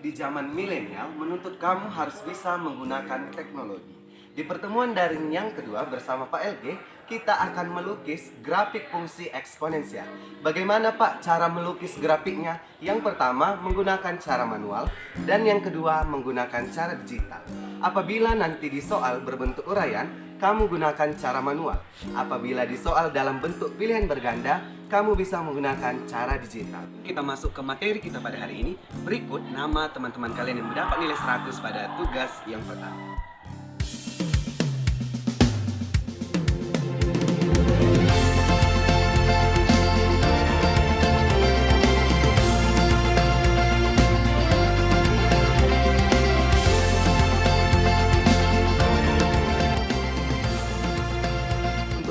di zaman milenial menuntut kamu harus bisa menggunakan teknologi. Di pertemuan daring yang kedua bersama Pak LG, kita akan melukis grafik fungsi eksponensial. Bagaimana Pak cara melukis grafiknya? Yang pertama menggunakan cara manual dan yang kedua menggunakan cara digital. Apabila nanti di soal berbentuk uraian, kamu gunakan cara manual. Apabila di soal dalam bentuk pilihan berganda, kamu bisa menggunakan cara digital. Kita masuk ke materi kita pada hari ini. Berikut nama teman-teman kalian yang mendapat nilai 100 pada tugas yang pertama.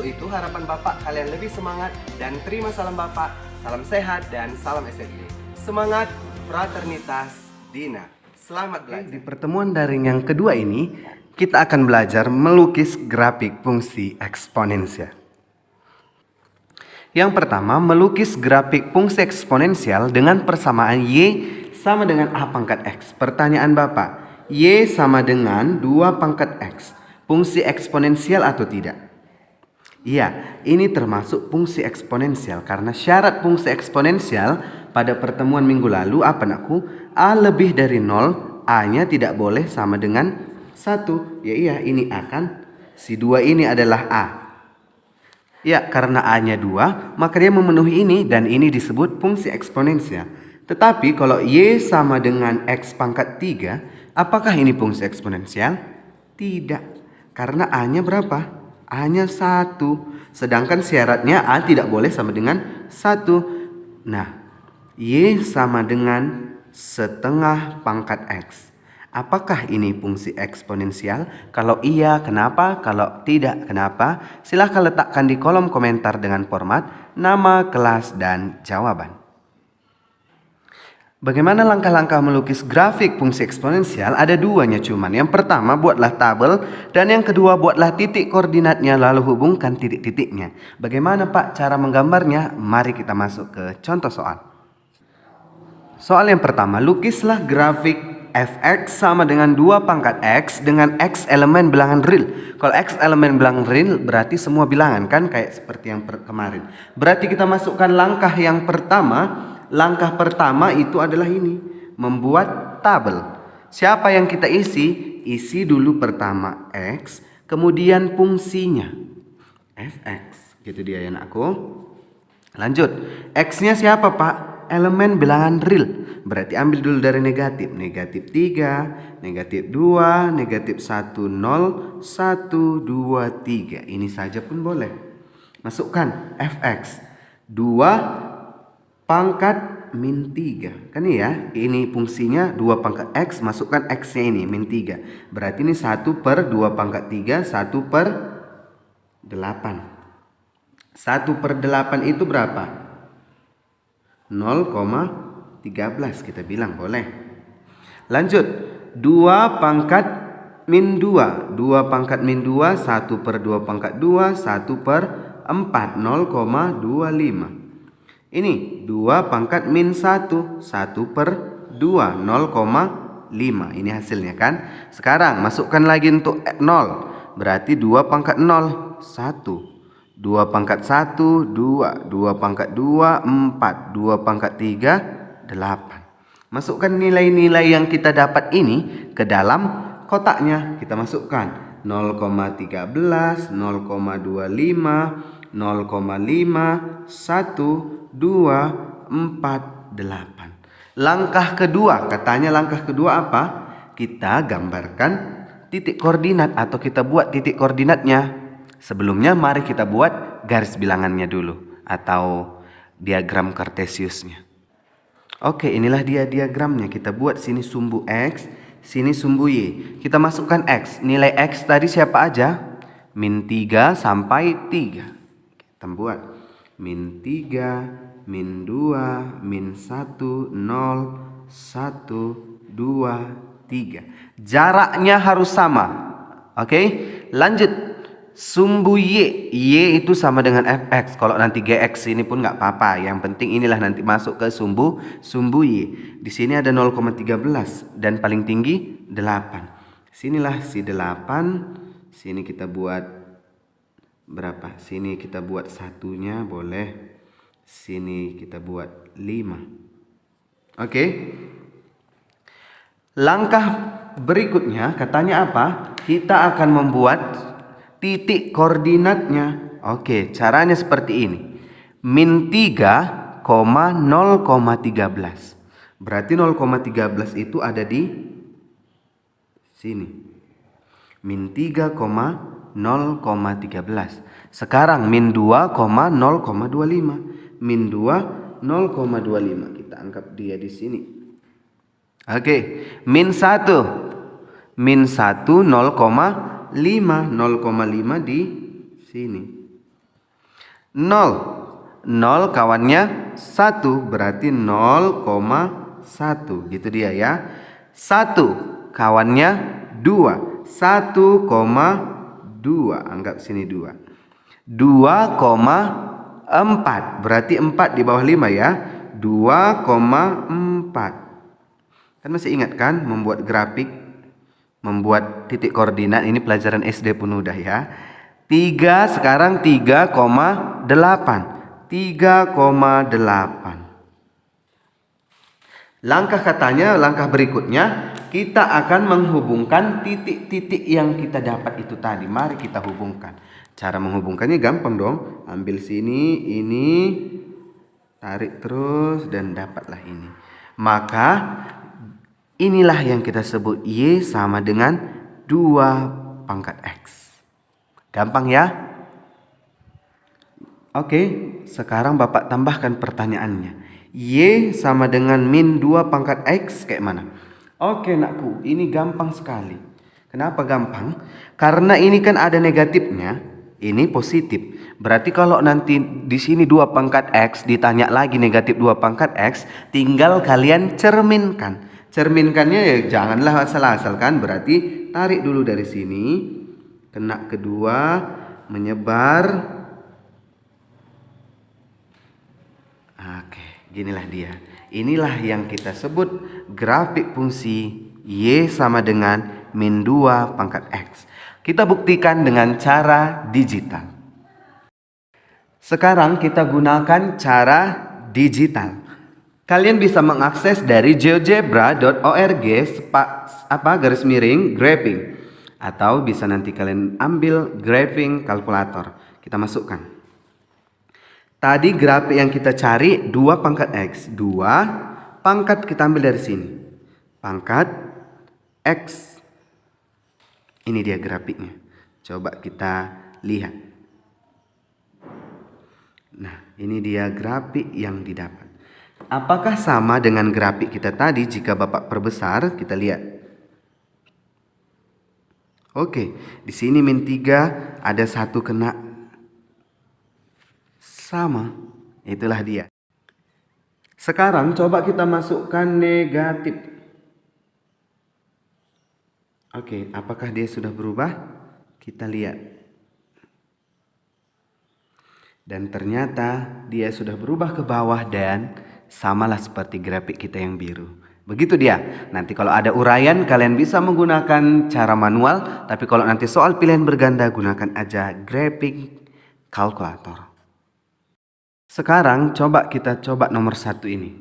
Itu harapan Bapak kalian lebih semangat dan terima salam Bapak, salam sehat dan salam SFB. Semangat, fraternitas, Dina. Selamat belajar. Di pertemuan daring yang kedua ini, kita akan belajar melukis grafik fungsi eksponensial. Yang pertama, melukis grafik fungsi eksponensial dengan persamaan Y sama dengan A pangkat X. Pertanyaan Bapak, Y sama dengan 2 pangkat X. Fungsi eksponensial atau tidak? Iya, ini termasuk fungsi eksponensial karena syarat fungsi eksponensial pada pertemuan minggu lalu apa nakku? A lebih dari 0, A-nya tidak boleh sama dengan 1. Ya iya, ini A kan? Si 2 ini adalah A. Ya, karena A-nya 2, maka dia memenuhi ini dan ini disebut fungsi eksponensial. Tetapi kalau Y sama dengan X pangkat 3, apakah ini fungsi eksponensial? Tidak, karena A-nya berapa? A-nya 1. Sedangkan syaratnya A tidak boleh sama dengan 1. Nah, Y sama dengan setengah pangkat X. Apakah ini fungsi eksponensial? Kalau iya, kenapa? Kalau tidak, kenapa? Silahkan letakkan di kolom komentar dengan format nama, kelas, dan jawaban. Bagaimana langkah-langkah melukis grafik fungsi eksponensial? Ada duanya cuman. Yang pertama buatlah tabel dan yang kedua buatlah titik koordinatnya lalu hubungkan titik-titiknya. Bagaimana Pak cara menggambarnya? Mari kita masuk ke contoh soal. Soal yang pertama, lukislah grafik fx sama dengan 2 pangkat x dengan x elemen bilangan real. Kalau x elemen bilangan real berarti semua bilangan kan, kayak seperti yang kemarin. Berarti kita masukkan langkah yang pertama. Langkah pertama itu adalah ini, membuat tabel. Siapa yang kita isi? Isi dulu pertama x, kemudian fungsinya fx. Gitu dia ya anakku. Lanjut, x-nya siapa Pak? Elemen bilangan real. Berarti ambil dulu dari negatif. Negatif 3, negatif 2, negatif 1, 0, 1, 2, 3. Ini saja pun boleh. Masukkan fx 2 pangkat min 3. Kan ya, ini fungsinya 2 pangkat X, masukkan X-nya ini, min 3. Berarti ini 1 per 2 pangkat 3, 1 per 8. 1 per 8 itu berapa? 0,13 kita bilang, boleh. Lanjut, 2 pangkat min 2. 2 pangkat min 2, 1 per 2 pangkat 2, 1 per 4, 0,25. Ini 2 pangkat min 1, 1 per 2, 0,5. Ini hasilnya kan. Sekarang masukkan lagi untuk 0. Berarti 2 pangkat 0, 1. 2 pangkat 1, 2. 2 pangkat 2, 4. 2 pangkat 3, 8. Masukkan nilai-nilai yang kita dapat ini ke dalam kotaknya. Kita masukkan 0,13, 0,25, 0,5, 1, 2, 4, 8. Langkah kedua, katanya langkah kedua apa? Kita gambarkan titik koordinat atau kita buat titik koordinatnya. Sebelumnya mari kita buat garis bilangannya dulu atau diagram Cartesiusnya. Oke, inilah dia diagramnya. Kita buat sini sumbu X, sini sumbu Y. Kita masukkan X. Nilai X tadi siapa aja? Min 3 sampai 3. Kita buat min 3, min 2, min 1, 0, 1, 2, 3. Jaraknya harus sama. Oke, lanjut. sumbu Y. Y itu sama dengan fx. Kalau nanti gx ini pun nggak apa-apa. Yang penting inilah nanti masuk ke sumbu Y. Di sini ada 0,13 dan paling tinggi 8. Sinilah si 8. Sini kita buat berapa? Sini kita buat satunya boleh. Sini kita buat 5. Oke. Langkah berikutnya katanya apa? Kita akan membuat titik koordinatnya. Oke, caranya seperti ini. Min 3, 0,13. Berarti 0,13 itu ada di sini. Min 3, 0,13. Sekarang min 2, 0,25. Min 2, 0,25. Kita anggap dia di sini. Oke, min 1. Min 1, 0,5 di sini. 0 kawannya 1 berarti 0,1 gitu dia ya. 1 kawannya 2, 1,2 anggap sini 2. 2,4 berarti 4 di bawah 5 ya. 2,4. Kan masih ingat kan membuat grafik, membuat titik koordinat, ini pelajaran SD pun udah ya. 3 sekarang 3,8. 3,8. Langkah berikutnya kita akan menghubungkan titik-titik yang kita dapat itu tadi. Mari kita hubungkan. Cara menghubungkannya gampang dong. Ambil sini, ini, tarik terus dan dapatlah ini. Maka inilah yang kita sebut Y sama dengan 2 pangkat X. Gampang ya? Oke, sekarang Bapak tambahkan pertanyaannya. Y sama dengan min 2 pangkat X kayak mana? Oke nakku, ini gampang sekali. Kenapa gampang? Karena ini kan ada negatifnya, ini positif. Berarti kalau nanti di sini 2 pangkat X ditanya lagi negatif 2 pangkat X, tinggal kalian cerminkan. Cerminkannya ya janganlah asal-asal kan, berarti tarik dulu dari sini, kena kedua, menyebar. Oke, ginilah dia. Inilah yang kita sebut grafik fungsi Y sama dengan min 2 pangkat X. Kita buktikan dengan cara digital. Sekarang kita gunakan cara digital. Kalian bisa mengakses dari geogebra.org /graphing atau bisa nanti kalian ambil graphing kalkulator. Kita masukkan. Tadi grafik yang kita cari 2 pangkat X. 2 pangkat kita ambil dari sini. Pangkat X. Ini dia grafiknya. Coba kita lihat. Nah, ini dia grafik yang didapat. Apakah sama dengan grafik kita tadi jika Bapak perbesar? Kita lihat. Oke, di sini min 3 ada 1 kena. Sama. Itulah dia. Sekarang coba kita masukkan negatif. Oke, apakah dia sudah berubah? Kita lihat. Dan ternyata dia sudah berubah ke bawah dan samalah seperti grafik kita yang biru. Begitu dia. Nanti kalau ada uraian kalian bisa menggunakan cara manual. Tapi kalau nanti soal pilihan berganda gunakan aja grafik kalkulator. Sekarang kita coba nomor 1 ini.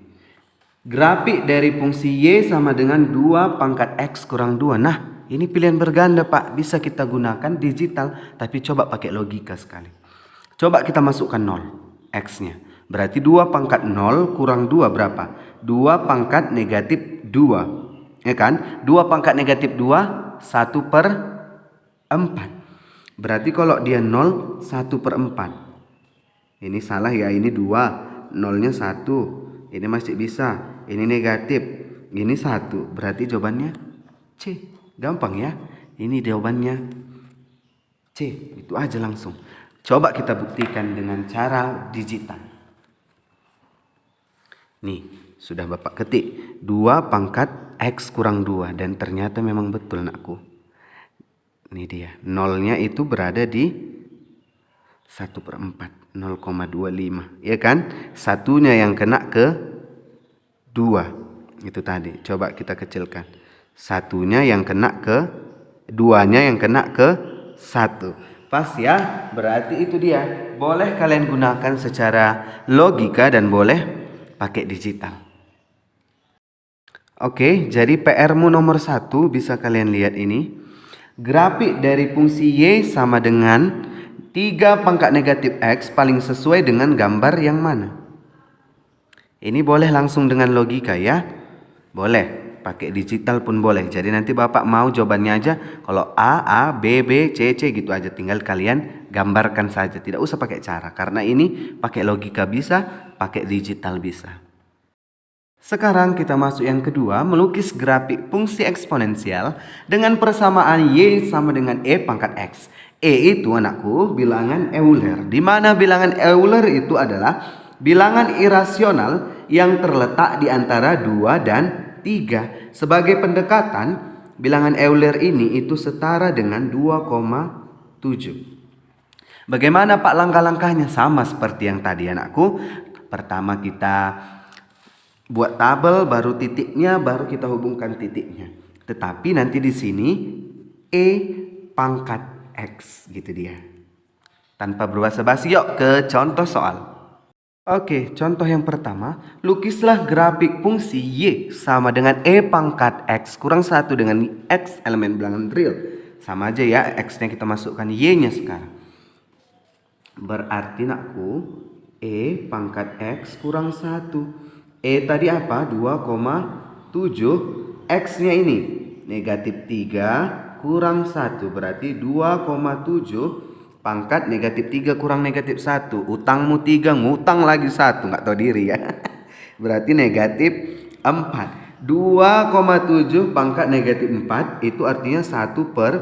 Grafik dari fungsi Y sama dengan 2 pangkat X kurang 2. Nah ini pilihan berganda Pak. Bisa kita gunakan digital. Tapi coba pakai logika sekali. Coba kita masukkan 0 X-nya. Berarti 2 pangkat 0 kurang 2 berapa? 2 pangkat negatif 2. Ya kan? 2 pangkat negatif 2, 1/4. Berarti kalau dia 0, 1/4. Ini salah ya, ini 2. 0-nya 1. Ini masih bisa. Ini negatif. Ini 1. Berarti jawabannya C. Gampang ya. Ini jawabannya C. Itu aja langsung. Coba kita buktikan dengan cara digital. Nih, sudah Bapak ketik 2 pangkat X kurang 2. Dan ternyata memang betul nakku. Ini dia. Nolnya itu berada di 1/4. 0,25. Ya kan? Satunya yang kena ke 2. Itu tadi. Coba kita kecilkan. Satunya yang kena ke 2-nya yang kena ke 1. Pas ya? Berarti itu dia. Boleh kalian gunakan secara logika dan boleh pakai digital. Oke, jadi PR-mu nomor 1 bisa kalian lihat ini. Grafik dari fungsi Y sama dengan 3 pangkat negatif X paling sesuai dengan gambar yang mana? Ini boleh langsung dengan logika ya. Boleh, pakai digital pun boleh. Jadi nanti Bapak mau jawabannya aja. Kalau A, B, B, C, C gitu aja. Tinggal kalian gambarkan saja. Tidak usah pakai cara. Karena ini pakai logika bisa, pakai digital bisa. Sekarang kita masuk yang kedua, melukis grafik fungsi eksponensial dengan persamaan Y sama dengan E pangkat X. E itu anakku bilangan Euler. Di mana bilangan Euler itu adalah bilangan irasional yang terletak di antara 2 dan 3. Sebagai pendekatan, bilangan Euler ini itu setara dengan 2,7. Bagaimana Pak langkah-langkahnya? Sama seperti yang tadi anakku. Pertama kita buat tabel, baru titiknya, baru kita hubungkan titiknya. Tetapi nanti di sini E pangkat X gitu dia. Tanpa berbasa-basi, yuk ke contoh soal. Oke, contoh yang pertama, lukislah grafik fungsi Y sama dengan E pangkat X kurang 1 dengan X elemen bilangan real. Sama aja ya, X-nya kita masukkan, Y-nya sekarang. Berarti nakku, E pangkat X kurang 1. E tadi apa? 2,7. X-nya ini negatif 3 kurang 1. Berarti 2,7 pangkat negatif 3 kurang negatif 1. Utangmu 3, ngutang lagi 1. Nggak tahu diri ya. Berarti negatif 4. 2,7 pangkat negatif 4 itu artinya 1 per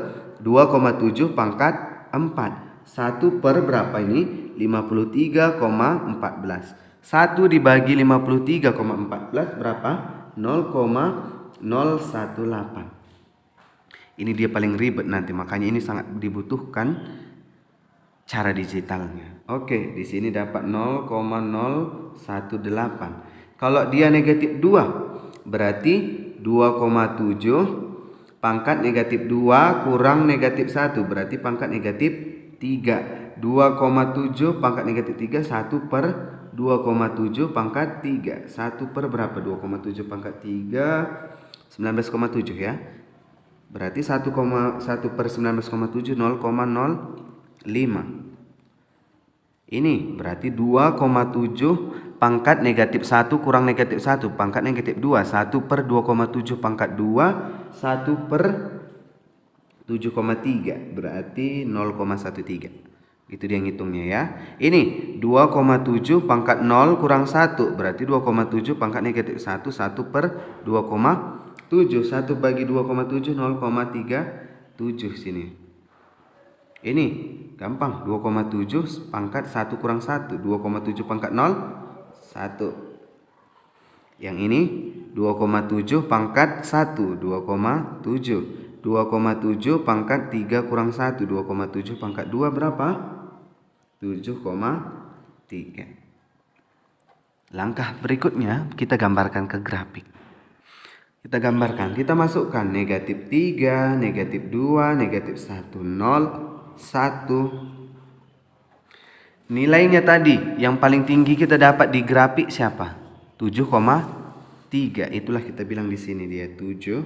2,7 pangkat 4. 1 per berapa ini? 53,14. 1 dibagi 53,14 berapa? 0,018. Ini dia paling ribet nanti, makanya ini sangat dibutuhkan cara digitalnya. Oke, di sini dapat 0,018. Kalau dia negatif 2, berarti 2,7 pangkat negatif 2 kurang negatif 1, berarti pangkat negatif 3. 2,7 pangkat negatif 3, 1 per 2,7 pangkat 3. 1 per berapa? 2,7 pangkat 3, 19,7 ya. Berarti 1 per 19,7, 0,05. Ini berarti 2,7 pangkat negatif 1 kurang negatif 1, pangkat negatif 2. 1 per 2,7 pangkat 2, 1 per 7,3. Berarti 0,13. Itu dia ngitungnya ya. Ini 2,7 pangkat 0 kurang 1. Berarti 2,7 pangkat negatif 1. 1 per 2,7. 1 bagi 2,7 0,37 sini. Ini gampang. 2,7 pangkat 1 kurang 1. 2,7 pangkat 0 1. Yang ini 2,7 pangkat 1. 2,7. 2,7 pangkat 3 kurang 1. 2,7 pangkat 2 berapa? 7,3. Langkah berikutnya kita gambarkan ke grafik. Kita gambarkan, kita masukkan negatif 3, negatif 2, negatif 1, 0, 1. Nilainya tadi yang paling tinggi kita dapat di grafik siapa? 7,3. Itulah kita bilang di sini dia 7,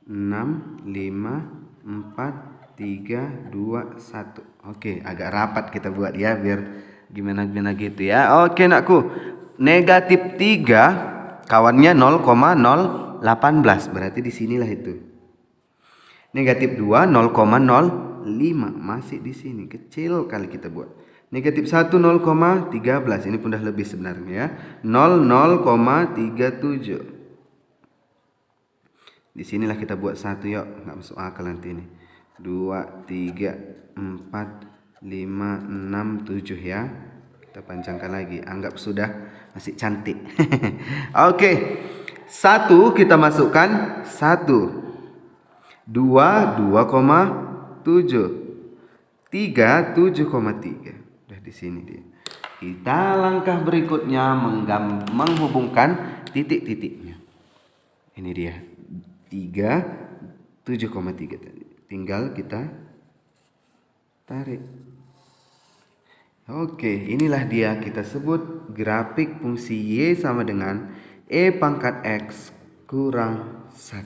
6, 5, 4, 3, 2, 1. Oke, agak rapat kita buat ya biar gimana gitu ya. Oke nakku, negatif 3 kawannya 0,018, berarti di sinilah itu. Negatif 2 0,05, masih di sini, kecil kali kita buat. Negatif 1 0,13, ini pun dah lebih sebenarnya ya. 0,37. Di sinilah kita buat 1 yuk, nggak masuk akal nanti ini. 2, 3, 4, 5, 6, 7 ya. Kita panjangkan lagi, anggap sudah masih cantik. Oke, 1 kita masukkan 1. 2, 37,3. Udah di sini dia. Kita langkah berikutnya menghubungkan titik-titiknya. Ini dia 37,3 tadi. Tinggal kita tarik. Oke, inilah dia kita sebut grafik fungsi Y sama dengan E pangkat X kurang 1.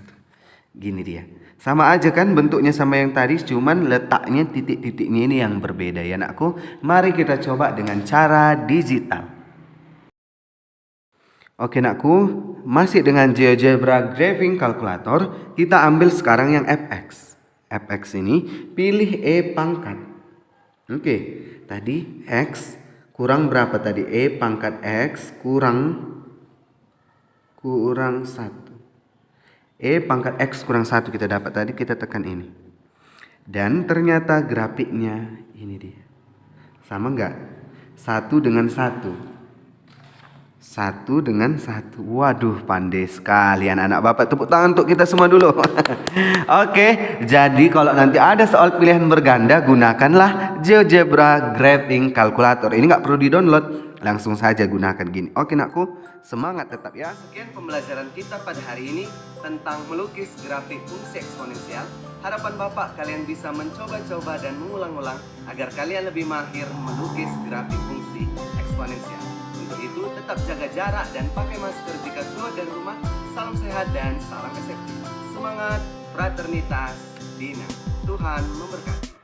Gini dia. Sama aja kan bentuknya sama yang tadi, cuman letaknya titik-titiknya ini yang berbeda ya anakku. Mari kita coba dengan cara digital. Oke anakku, masih dengan GeoGebra Graphing Calculator, kita ambil sekarang yang fx. Fx ini pilih E pangkat. Oke, tadi X kurang berapa tadi? E pangkat X kurang 1. E pangkat X kurang 1 kita dapat tadi, kita tekan ini. Dan ternyata grafiknya ini dia. Sama enggak? 1 dengan 1. 1 dengan 1. Waduh, pandai sekali anak-anak Bapak. Tepuk tangan untuk kita semua dulu. Oke, jadi kalau nanti ada soal pilihan berganda, gunakanlah GeoGebra Graphing Calculator. Ini nggak perlu di-download, langsung saja gunakan gini. Oke nakku, semangat tetap ya. Sekian pembelajaran kita pada hari ini tentang melukis grafik fungsi eksponensial. Harapan Bapak kalian bisa mencoba-coba dan mengulang-ulang agar kalian lebih mahir melukis grafik fungsi eksponensial. Untuk itu tetap jaga jarak dan pakai masker jika keluar dari rumah. Salam sehat dan salam efektif. Semangat, fraternitas, Dina. Tuhan memberkati.